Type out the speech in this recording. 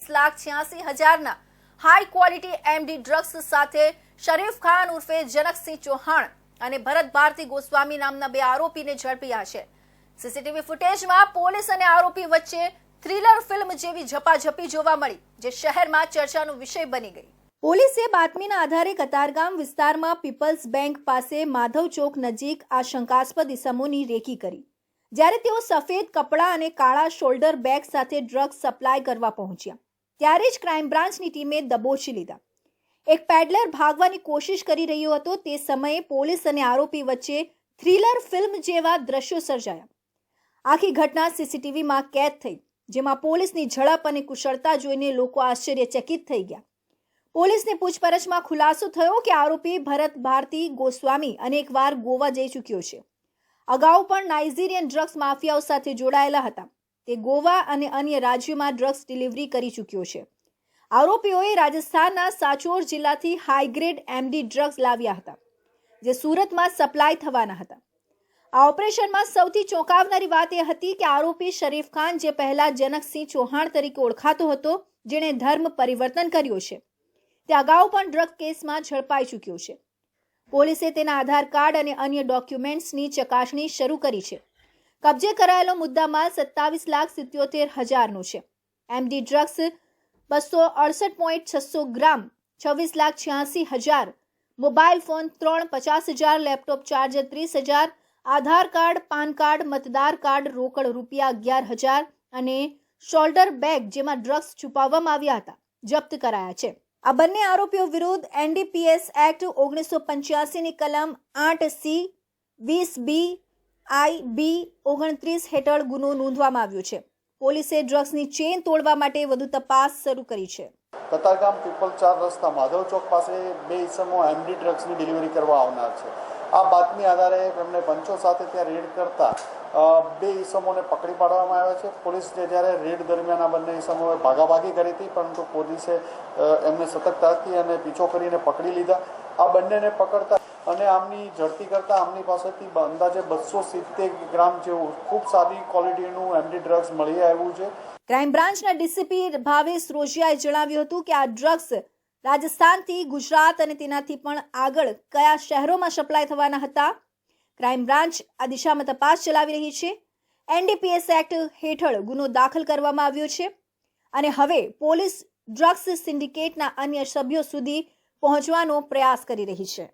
27,86,000 high quality MD drugs સાથે શરીફ ખાન ઉર્ફે જનકસિંહ ચૌહાણ અને ભરત ભારતી ગોસ્વામી નામના બે આરોપીને ઝડપ્યા છે। સીસીટીવી ફૂટેજમાં પોલીસ અને આરોપી વચ્ચે થ્રિલર ફિલ્મ જેવી ઝપાઝપી જોવા મળી, જે શહેરમાં ચર્ચાનો વિષય બની ગઈ। પોલીસે બાતમીના આધારે કતારગામ વિસ્તારમાં પીપલ્સ બેંક પાસે માધવ ચોક નજીક આ શંકાસ્પદ ઇસમોની રેકી કરી, જ્યારે તેઓ સફેદ કપડાં અને કાળા શોલ્ડર બેગ સાથે ડ્રગ્સ સપ્લાય કરવા પહોંચ્યા, ત્યારે જ ક્રાઇમ બ્રાન્ચની ટીમે દબોચી લીધા। એક પેડલર ભાગવાની કોશિશ કરી રહ્યો હતો, તે સમયે પોલીસ અને આરોપી વચ્ચે થ્રિલર ફિલ્મ જેવા દ્રશ્યો સર્જાયા। આખી ઘટના સીસીટીવીમાં કેદ થઈ, જેમાં પોલીસની ઝડપ અને કુશળતા જોઈને લોકો આશ્ચર્યચકિત થઈ ગયા। પોલીસની પૂછપરછમાં ખુલાસો થયો કે આરોપી ભરત ભારતી ગોસ્વામી અનેકવાર ગોવા જઈ ચૂક્યો છે। અગાઉ પણ નાઇજીરિયન ડ્રગ્સ માફિયાઓ સાથે જોડાયેલા હતા। તે ગોવા અને અન્ય રાજ્યોમાં ડ્રગ્સ ડિલિવરી કરી ચૂક્યો છે। આરોપીઓએ રાજસ્થાનના સાચોર જિલ્લાથી હાઈગ્રેડ એમડી ડ્રગ્સ લાવ્યા હતા, જે સુરતમાં સપ્લાય થવાના હતા। આ ઓપરેશનમાં સૌથી ચોંકાવનારી વાત એ હતી કે આરોપી શરીફ ખાન, જે પહેલા જનકસિંહ ચૌહાણ તરીકે ઓળખાતો હતો, જેણે ધર્મ પરિવર્તન કર્યો છે, તે અગાઉ પણ ડ્રગ કેસમાં ઝડપાઈ ચૂક્યો છે। પોલીસે તેના આધાર કાર્ડ અને અન્ય ડોક્યુમેન્ટ્સની ચકાસણી શરૂ કરી છે। કબજે કરાયેલો મુદ્દામાલ 27,77,000નો છે। એમડી ડ્રગ્સ 268.600 ગ્રામ, 26,86,000, મોબાઈલ ફોન 3, 50,000, લેપટોપ ચાર્જર 30,000, આધાર કાર્ડ, પાન કાર્ડ, મતદાર કાર્ડ, રોકડ રૂપિયા 11,000 અને શોલ્ડર બેગ જેમાં ડ્રગ્સ છુપાવવામાં આવ્યા હતા, જપ્ત કરાયા છે। આ બંને આરોપીઓ વિરુદ્ધ એનડીપીએસ એક્ટ 1985ની કલમ 8C, 20B, IB 29 હેઠળ ગુનો નોંધવામાં આવ્યો છે। પોલીસે ડ્રગ્સની ચેઇન તોડવા માટે વધુ તપાસ શરૂ કરી છે। કતારગામ પીપલ 4 રસ્તા માધવ ચોક પાસે બે ઇસમો એમડી ડ્રગ્સની ડિલિવરી કરવા આવનાર છે। આ બાતમી આધારે એમને પંચો સાથે ત્યાં રેડ કરતા બે ઇસમોને પકડી પાડવામાં આવ્યા છે। પોલીસે જ્યારે રેડ દરમિયાન આ બંને ઇસમોએ ભાગાભાગી કરી હતી, પરંતુ પોલીસે એમને સતર્કતાથી અને પીછો કરીને પકડી લીધા। આ બંનેને પકડતા અને આમની ઝડપી કરતા આમની પાસેથી અંદાજે 270 ગ્રામ જેવું ખૂબ સારી ક્વોલિટીનું એમડી ડ્રગ્સ મળી આવ્યું છે। ક્રાઇમ બ્રાન્ચના ડીસીપી ભાવેશ રોજિયાએ જણાવ્યું હતું કે આ ડ્રગ્સ રાજસ્થાનથી ગુજરાત અને તેનાથી પણ આગળ કયા શહેરોમાં સપ્લાય થવાના હતા। ક્રાઇમ બ્રાન્ચ આ દિશામાં તપાસ ચલાવી રહી છે। એનડીપીએસ એક્ટ હેઠળ ગુનો દાખલ કરવામાં આવ્યો છે અને હવે પોલીસ ડ્રગ્સ સિન્ડિકેટના અન્ય સભ્યો સુધી પહોંચવાનો પ્રયાસ કરી રહી છે।